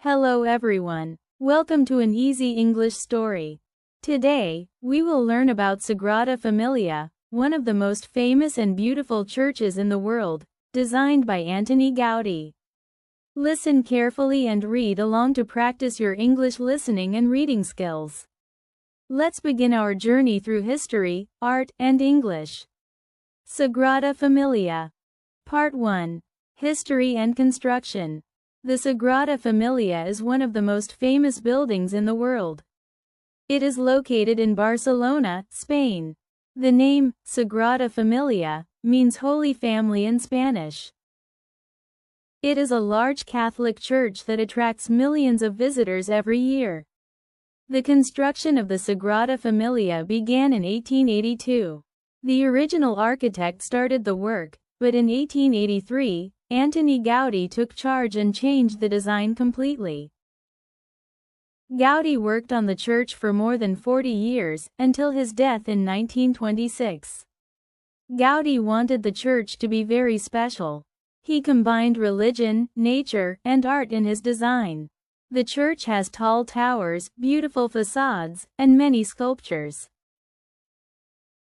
Hello everyone. Welcome to an easy English story. Today, we will learn about Sagrada Familia, one of the most famous and beautiful churches in the world, designed by Antoni Gaudí. Listen carefully and read along to practice your English listening and reading skills. Let's begin our journey through history, art, and English. Sagrada Familia. Part 1. History and Construction. The Sagrada Familia is one of the most famous buildings in the world. It is located in Barcelona, Spain. The name, Sagrada Familia, means Holy Family in Spanish. It is a large Catholic church that attracts millions of visitors every year. The construction of the Sagrada Familia began in 1882. The original architect started the work, but in 1883, Antoni Gaudí took charge and changed the design completely. Gaudí worked on the church for more than 40 years, until his death in 1926. Gaudí wanted the church to be very special. He combined religion, nature, and art in his design. The church has tall towers, beautiful facades, and many sculptures.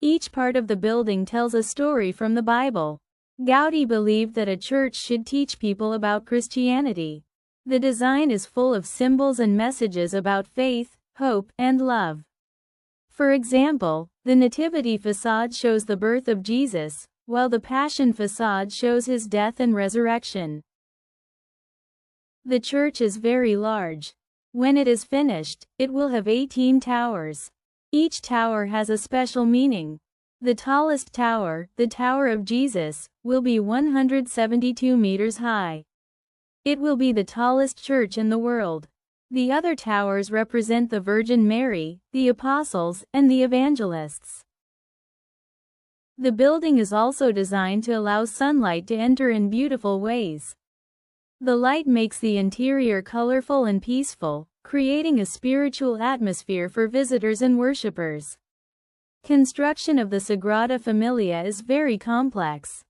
Each part of the building tells a story from the Bible. Gaudí believed that a church should teach people about Christianity. The design is full of symbols and messages about faith, hope, and love. For example, the Nativity facade shows the birth of Jesus, while the Passion facade shows his death and resurrection. The church is very large. When it is finished, it will have 18 towers. Each tower has a special meaning. The tallest tower, the Tower of Jesus, will be 172 meters high. It will be the tallest church in the world. The other towers represent the Virgin Mary, the Apostles, and the Evangelists. The building is also designed to allow sunlight to enter in beautiful ways. The light makes the interior colorful and peaceful, creating a spiritual atmosphere for visitors and worshippers. Construction of the Sagrada Familia is very complex.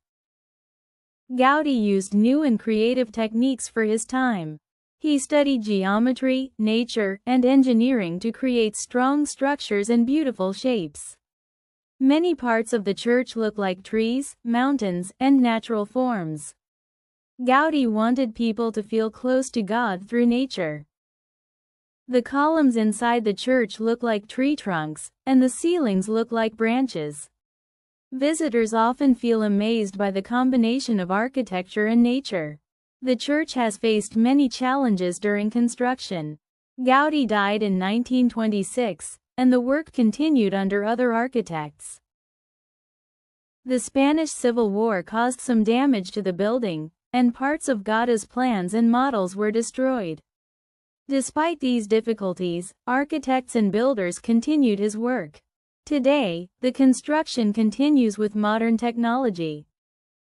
Gaudí used new and creative techniques for his time. He studied geometry, nature, and engineering to create strong structures and beautiful shapes. Many parts of the church look like trees, mountains, and natural forms. Gaudí wanted people to feel close to God through nature. The columns inside the church look like tree trunks, and the ceilings look like branches. Visitors often feel amazed by the combination of architecture and nature. The church has faced many challenges during construction. Gaudí died in 1926, and the work continued under other architects. The Spanish Civil War caused some damage to the building, and parts of Gaudí's plans and models were destroyed. Despite these difficulties, architects and builders continued his work. Today, the construction continues with modern technology.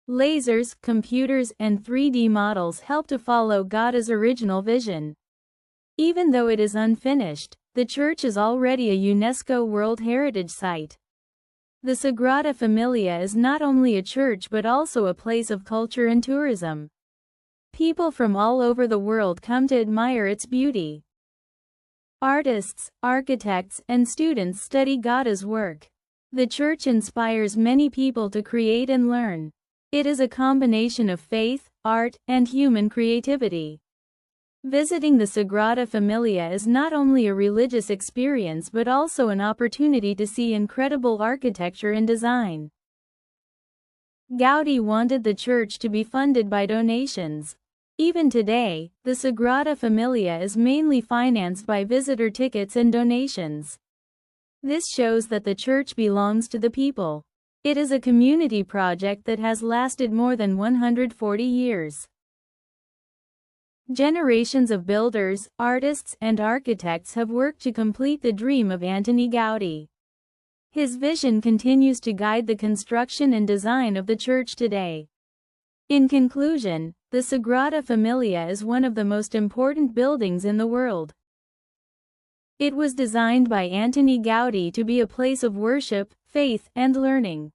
Lasers, computers, and 3D models help to follow Gaudí's original vision. Even though it is unfinished, the church is already a UNESCO World Heritage Site. The Sagrada Familia is not only a church but also a place of culture and tourism. People from all over the world come to admire its beauty. Artists, architects, and students study Gaudí's work. The church inspires many people to create and learn. It is a combination of faith, art, and human creativity. Visiting the Sagrada Familia is not only a religious experience but also an opportunity to see incredible architecture and design. Gaudí wanted the church to be funded by donations. Even today, the Sagrada Familia is mainly financed by visitor tickets and donations. This shows that the church belongs to the people. It is a community project that has lasted more than 140 years. Generations of builders, artists, and architects have worked to complete the dream of Antoni Gaudí. His vision continues to guide the construction and design of the church today. In conclusion, the Sagrada Familia is one of the most important buildings in the world. It was designed by Antoni Gaudí to be a place of worship, faith, and learning.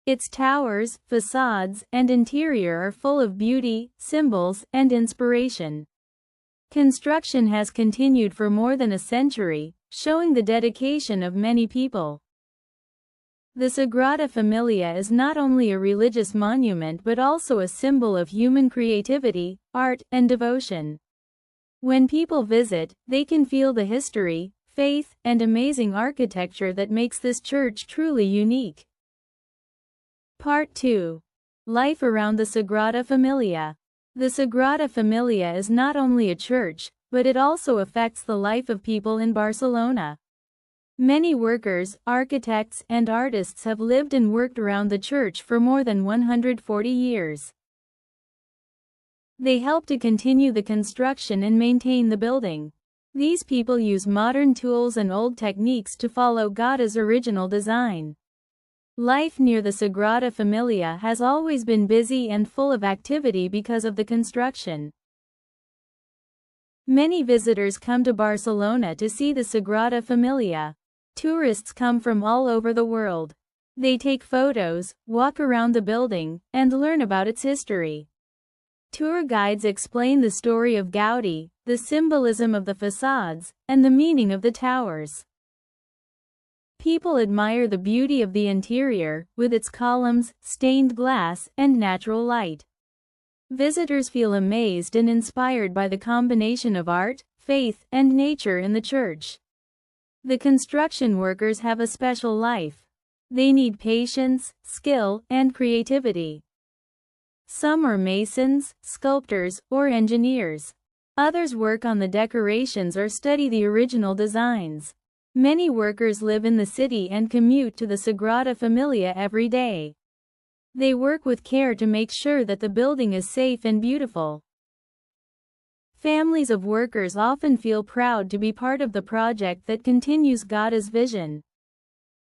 Its towers, facades, and interior are full of beauty, symbols, and inspiration. Construction has continued for more than a century, showing the dedication of many people. The Sagrada Familia is not only a religious monument but also a symbol of human creativity, art, and devotion. When people visit, they can feel the history, faith, and amazing architecture that makes this church truly unique. Part 2. Life around the Sagrada Familia. The Sagrada Familia is not only a church, but it also affects the life of people in Barcelona. Many workers, architects, and artists have lived and worked around the church for more than 140 years. They help to continue the construction and maintain the building. These people use modern tools and old techniques to follow Gaudí's original design. Life near the Sagrada Familia has always been busy and full of activity because of the construction. Many visitors come to Barcelona to see the Sagrada Familia. Tourists come from all over the world. They take photos, walk around the building, and learn about its history. Tour guides explain the story of Gaudí, the symbolism of the facades, and the meaning of the towers. People admire the beauty of the interior, with its columns, stained glass, and natural light. Visitors feel amazed and inspired by the combination of art, faith, and nature in the church. The construction workers have a special life. They need patience, skill, and creativity. Some are masons, sculptors, or engineers. Others work on the decorations or study the original designs. Many workers live in the city and commute to the Sagrada Familia every day. They work with care to make sure that the building is safe and beautiful. Families of workers often feel proud to be part of the project that continues Gaudí's vision.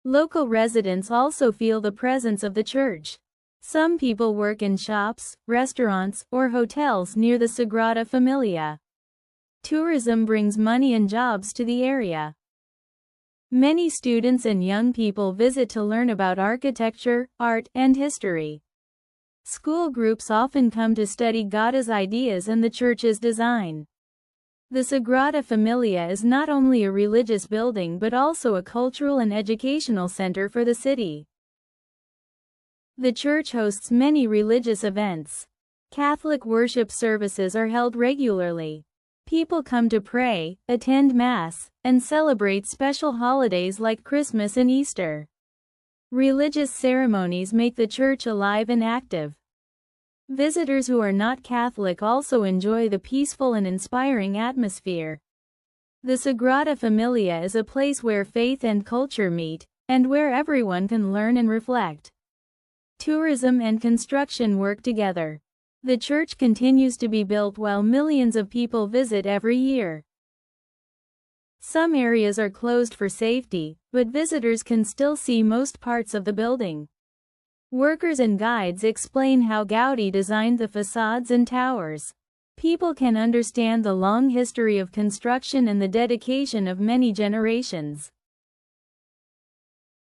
Local residents also feel the presence of the church. Some people work in shops, restaurants, or hotels near the Sagrada Familia. Tourism brings money and jobs to the area. Many students and young people visit to learn about architecture, art, and history. School groups often come to study Gaudí's ideas and the church's design. The Sagrada Familia is not only a religious building but also a cultural and educational center for the city. The church hosts many religious events. Catholic worship services are held regularly. People come to pray, attend Mass, and celebrate special holidays like Christmas and Easter. Religious ceremonies make the church alive and active. Visitors who are not Catholic also enjoy the peaceful and inspiring atmosphere. The Sagrada Familia is a place where faith and culture meet, and where everyone can learn and reflect. Tourism and construction work together. The church continues to be built while millions of people visit every year. Some areas are closed for safety, but visitors can still see most parts of the building. Workers and guides explain how Gaudí designed the facades and towers. People can understand the long history of construction and the dedication of many generations.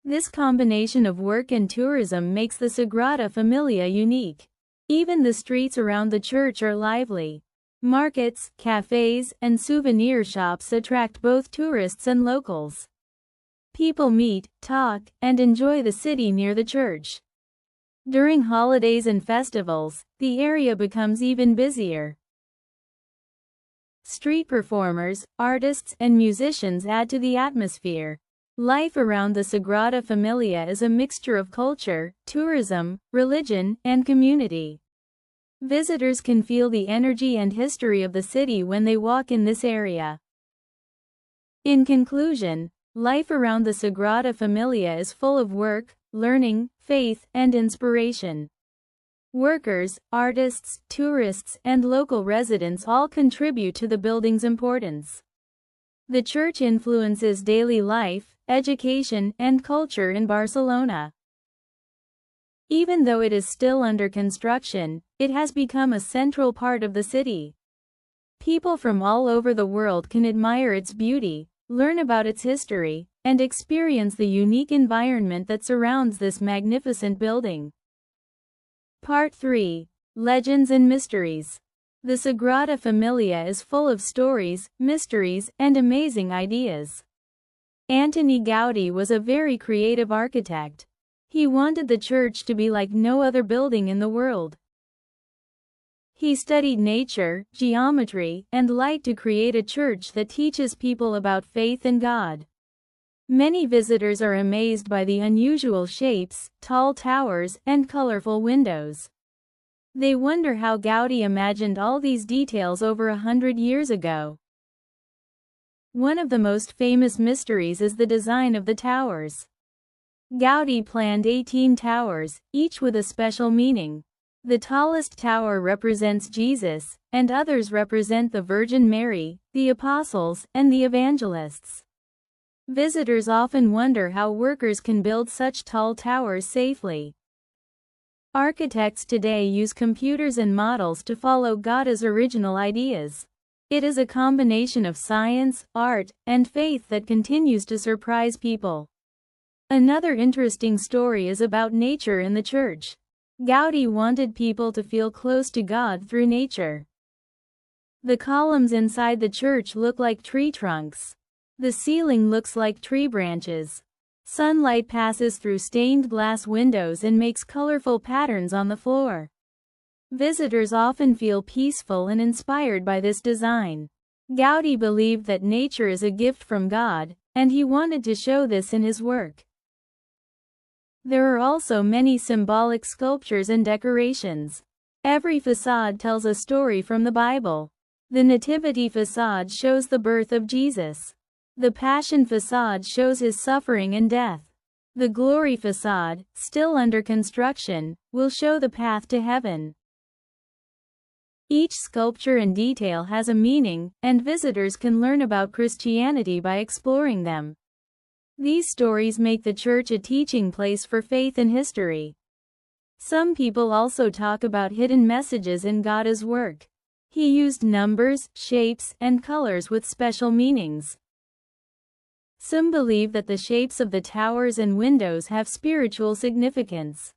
This combination of work and tourism makes the Sagrada Familia unique. Even the streets around the church are lively. Markets, cafes, and souvenir shops attract both tourists and locals. People meet, talk, and enjoy the city near the church. During holidays and festivals, the area becomes even busier. Street performers, artists, and musicians add to the atmosphere. Life around the Sagrada Familia is a mixture of culture, tourism, religion, and community. Visitors can feel the energy and history of the city when they walk in this area. In conclusion, life around the Sagrada Familia is full of work, learning, faith, and inspiration. Workers, artists, tourists, and local residents all contribute to the building's importance. The church influences daily life, education, and culture in Barcelona. Even though it is still under construction, it has become a central part of the city. People from all over the world can admire its beauty, learn about its history, and experience the unique environment that surrounds this magnificent building. Part 3. Legends and Mysteries. The Sagrada Familia is full of stories, mysteries, and amazing ideas. Antoni Gaudí was a very creative architect. He wanted the church to be like no other building in the world. He studied nature, geometry, and light to create a church that teaches people about faith and God. Many visitors are amazed by the unusual shapes, tall towers, and colorful windows. They wonder how Gaudí imagined all these details over 100 years ago. One of the most famous mysteries is the design of the towers. Gaudí planned 18 towers, each with a special meaning. The tallest tower represents Jesus, and others represent the Virgin Mary, the Apostles, and the Evangelists. Visitors often wonder how workers can build such tall towers safely. Architects today use computers and models to follow Gaudí's original ideas. It is a combination of science, art, and faith that continues to surprise people. Another interesting story is about nature in the church. Gaudí wanted people to feel close to God through nature. The columns inside the church look like tree trunks. The ceiling looks like tree branches. Sunlight passes through stained glass windows and makes colorful patterns on the floor. Visitors often feel peaceful and inspired by this design. Gaudí believed that nature is a gift from God, and he wanted to show this in his work. There are also many symbolic sculptures and decorations. Every facade tells a story from the Bible. The Nativity facade shows the birth of Jesus. The Passion facade shows his suffering and death. The Glory facade, still under construction, will show the path to heaven. Each sculpture and detail has a meaning, and visitors can learn about Christianity by exploring them. These stories make the church a teaching place for faith and history. Some people also talk about hidden messages in Gaudí's work. He used numbers, shapes, and colors with special meanings. Some believe that the shapes of the towers and windows have spiritual significance.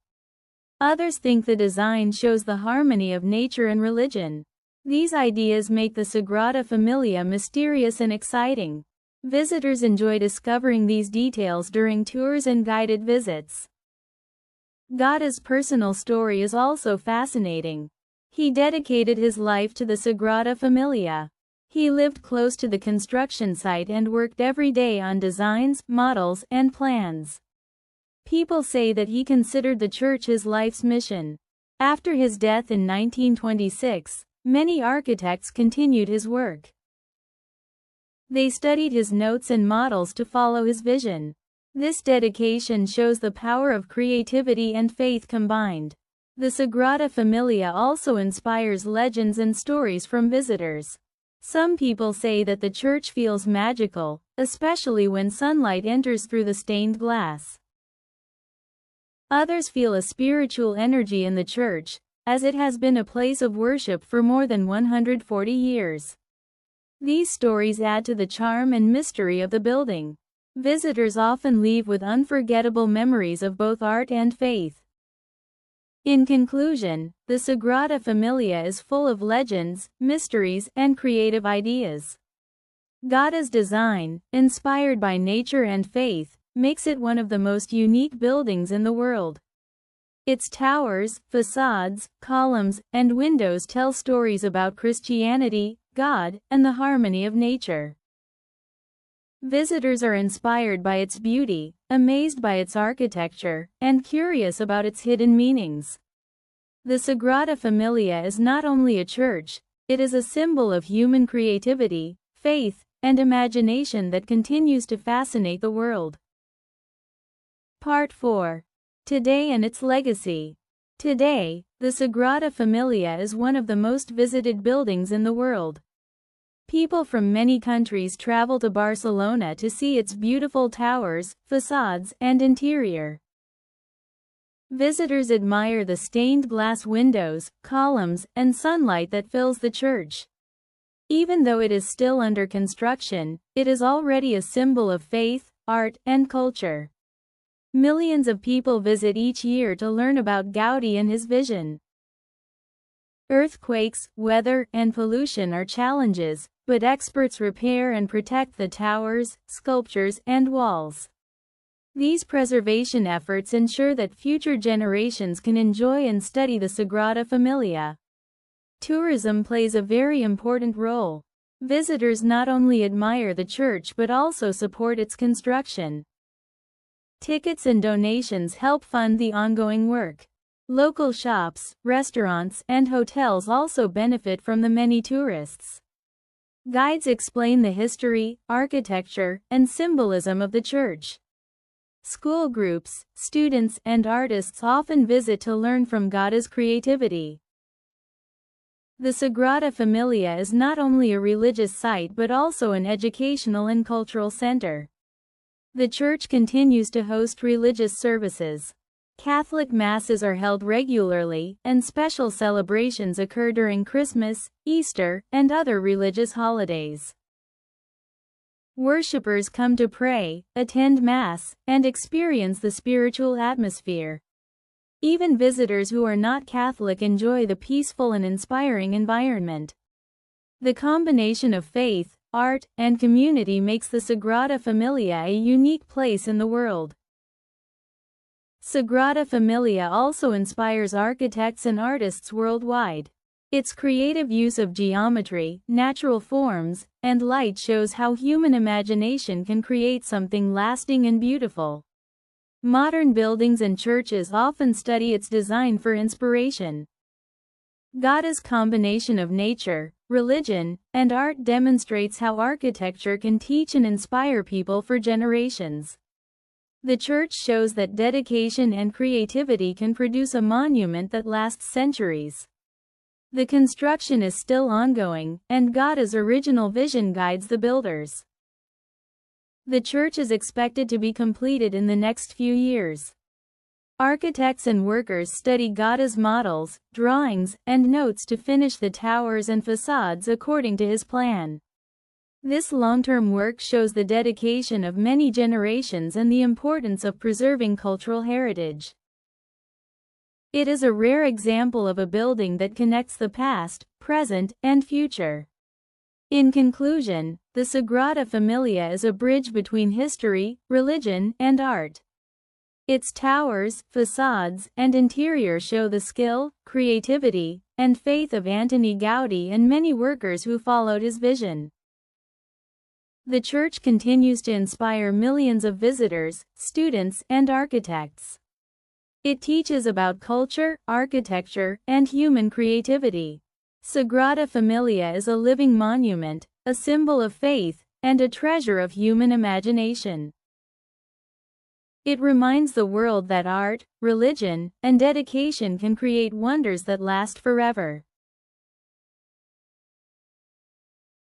Others think the design shows the harmony of nature and religion. These ideas make the Sagrada Familia mysterious and exciting. Visitors enjoy discovering these details during tours and guided visits. Gaudí's personal story is also fascinating. He dedicated his life to the Sagrada Familia. He lived close to the construction site and worked every day on designs, models, and plans. People say that he considered the church his life's mission. After his death in 1926, many architects continued his work. They studied his notes and models to follow his vision. This dedication shows the power of creativity and faith combined. The Sagrada Familia also inspires legends and stories from visitors. Some people say that the church feels magical, especially when sunlight enters through the stained glass. Others feel a spiritual energy in the church, as it has been a place of worship for more than 140 years. These stories add to the charm and mystery of the building. Visitors often leave with unforgettable memories of both art and faith. In conclusion, the Sagrada Familia is full of legends, mysteries, and creative ideas. Gaudí's design, inspired by nature and faith, makes it one of the most unique buildings in the world. Its towers, facades, columns, and windows tell stories about Christianity, God, and the harmony of nature. Visitors are inspired by its beauty, amazed by its architecture, and curious about its hidden meanings. The Sagrada Familia is not only a church, it is a symbol of human creativity, faith, and imagination that continues to fascinate the world. Part 4. Today and its legacy. Today, the Sagrada Familia is one of the most visited buildings in the world. People from many countries travel to Barcelona to see its beautiful towers, facades, and interior. Visitors admire the stained glass windows, columns, and sunlight that fills the church. Even though it is still under construction, it is already a symbol of faith, art, and culture. Millions of people visit each year to learn about Gaudí and his vision. Earthquakes, weather, and pollution are challenges, but experts repair and protect the towers, sculptures, and walls. These preservation efforts ensure that future generations can enjoy and study the Sagrada Familia. Tourism plays a very important role. Visitors not only admire the church but also support its construction. Tickets and donations help fund the ongoing work. Local shops, restaurants, and hotels also benefit from the many tourists. Guides explain the history, architecture, and symbolism of the church. School groups, students, and artists often visit to learn from Gaudi's creativity. The Sagrada Familia is not only a religious site but also an educational and cultural center. The church continues to host religious services. Catholic masses are held regularly, and special celebrations occur during Christmas, Easter, and other religious holidays. Worshippers come to pray, attend Mass, and experience the spiritual atmosphere. Even visitors who are not Catholic enjoy the peaceful and inspiring environment. The combination of faith, art, and community makes the Sagrada Familia a unique place in the world. Sagrada Familia also inspires architects and artists worldwide. Its creative use of geometry, natural forms, and light shows how human imagination can create something lasting and beautiful. Modern buildings and churches often study its design for inspiration. Gaudi's combination of nature, religion, and art demonstrates how architecture can teach and inspire people for generations. The church shows that dedication and creativity can produce a monument that lasts centuries. The construction is still ongoing, and Gaudi's original vision guides the builders. The church is expected to be completed in the next few years. Architects and workers study Gaudi's models, drawings, and notes to finish the towers and facades according to his plan. This long-term work shows the dedication of many generations and the importance of preserving cultural heritage. It is a rare example of a building that connects the past, present, and future. In conclusion, the Sagrada Familia is a bridge between history, religion, and art. Its towers, facades, and interior show the skill, creativity, and faith of Antoni Gaudí and many workers who followed his vision. The church continues to inspire millions of visitors, students, and architects. It teaches about culture, architecture, and human creativity. Sagrada Familia is a living monument, a symbol of faith, and a treasure of human imagination. It reminds the world that art, religion, and dedication can create wonders that last forever.